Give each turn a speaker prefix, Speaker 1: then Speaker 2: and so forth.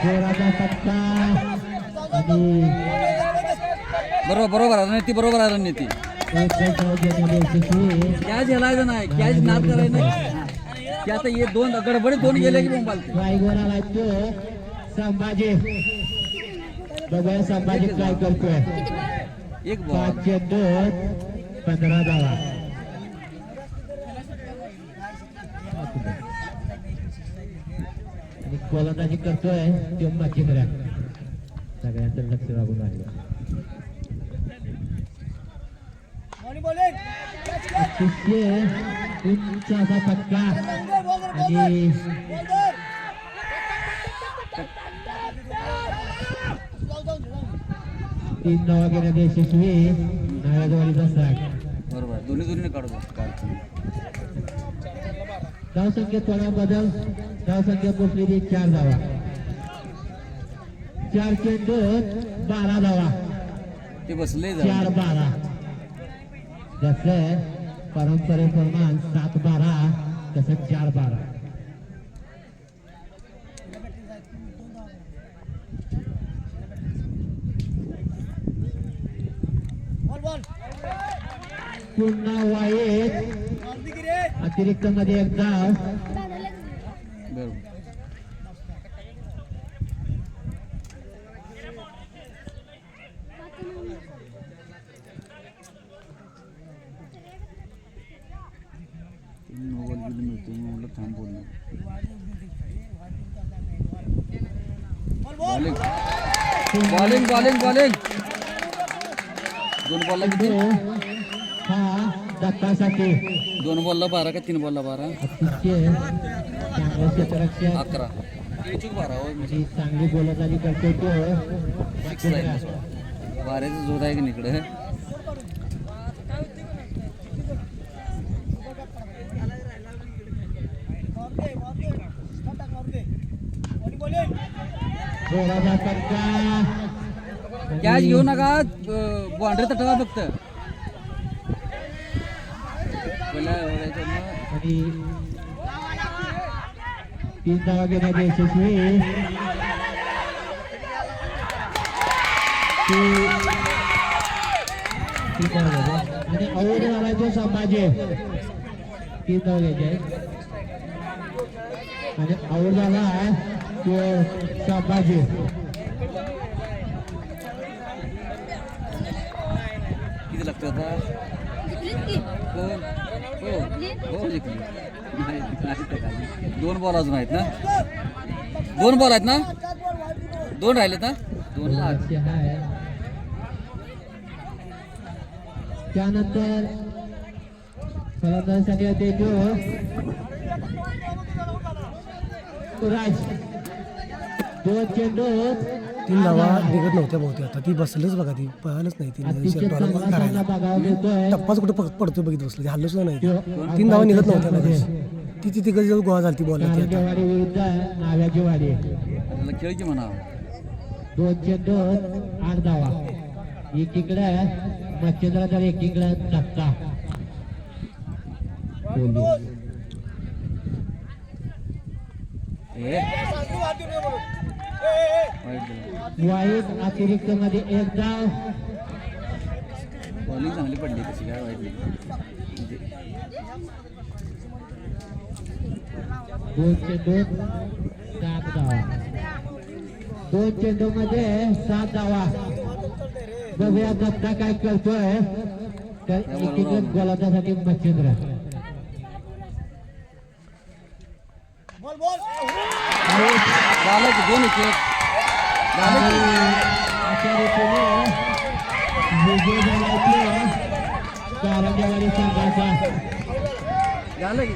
Speaker 1: जोराचा फटका आणि
Speaker 2: बरोबर रणनीती बरोबर आहे रणनीती कॅच हेलायचं नाही कॅच नाद करायचं नाही की आता हे दोन गडबडीत दोन गेले की मोबाईल
Speaker 1: ड्रायव्हर आला तो संभाजी बघा संभाजी काय करतोय
Speaker 2: एक बॉल
Speaker 1: 5 चेंडूत 15 धावा आणि गोलंदाजी करतोय तो मच्छिंद्र सगळ्यांचं लक्ष लागून राहिलं अतिशय उंच असा फटका आणि तीन धावा घेण्यात यशस्वी नाराजवाडीचा साठ
Speaker 2: बरोबर दोन्ही काढतो
Speaker 1: धावसंख्येत थोडा बदल धावसंख्या पोचलेली 4 धावा 4 चेंडूत 12 धावा
Speaker 2: ते बसले
Speaker 1: 4-12 जसं परंपरेप्रमाण 7-12 तसं 4-12 पुन्हा वाईट अतिरिक्त मध्ये एक धाव
Speaker 2: बरोबर म्हटलं थांब बोलणार बॉलिंग बॉलिंग बॉलिंग दोन बॉलला किती
Speaker 1: हा दत्तासाठी
Speaker 2: 2 बॉलला 12 का 3 बॉलला 12
Speaker 1: अतिशय चांगलं क्षेत्ररक्षण
Speaker 2: 11 12 हो
Speaker 1: आणि चांगली गोलंदाजी करतो तो
Speaker 2: वाऱ्याचं जोर आहे की इकडे
Speaker 1: जोराचा फटका
Speaker 2: कॅच घेऊ नका बाउंड्री तटवा फक्त
Speaker 1: आणि 3 धावा घेण्यात यशस्वी आणि आऊट झाला तो संभाजी 3 धावा घ्यायचे आणि आऊट झाला तो संभाजी
Speaker 2: किती लागतं आता कोण हो जिंकली 2 बॉल अजून आहेत ना 2 बॉल आहेत ना 2 राहिलेत ना 2 लाख
Speaker 1: त्यानंतर फलंदाजीसाठी येते जो राज 2 चेंडू
Speaker 3: 3 धावा निघत नव्हत्या बहुतेक आता ती बसलंच बघा ती पळालच नाही ती टप्पाच कुठं पडतो बघित बसलं हल्लं सुद्धा नाही 3 धावा निघत नव्हत्या लगेच ती तिकडे जेव्हा गोळा झाली ती बॉल
Speaker 1: नाव्याची वाडी
Speaker 2: खेळ की म्हणा
Speaker 1: 2 चेंडू 8 धावा एकीकडे मच्छिंद्र तर एकीकडे दत्ता वाईट अतिरिक्त मध्ये 1 धाव
Speaker 2: बॉलिंग चांगली पडली कशी काय वाईट नाही
Speaker 1: 2 चेंडू 7 धावा 2 चेंडू मध्ये 7 धावा बघूया दत्ता काय करतोय तर एकीकडे गोलंदाजीसाठी मच्छिंद्र
Speaker 2: झालं की 2 विकेट
Speaker 1: अशा रीतीने विजय झाला कारंजेवाडी संघाचा
Speaker 2: झालं की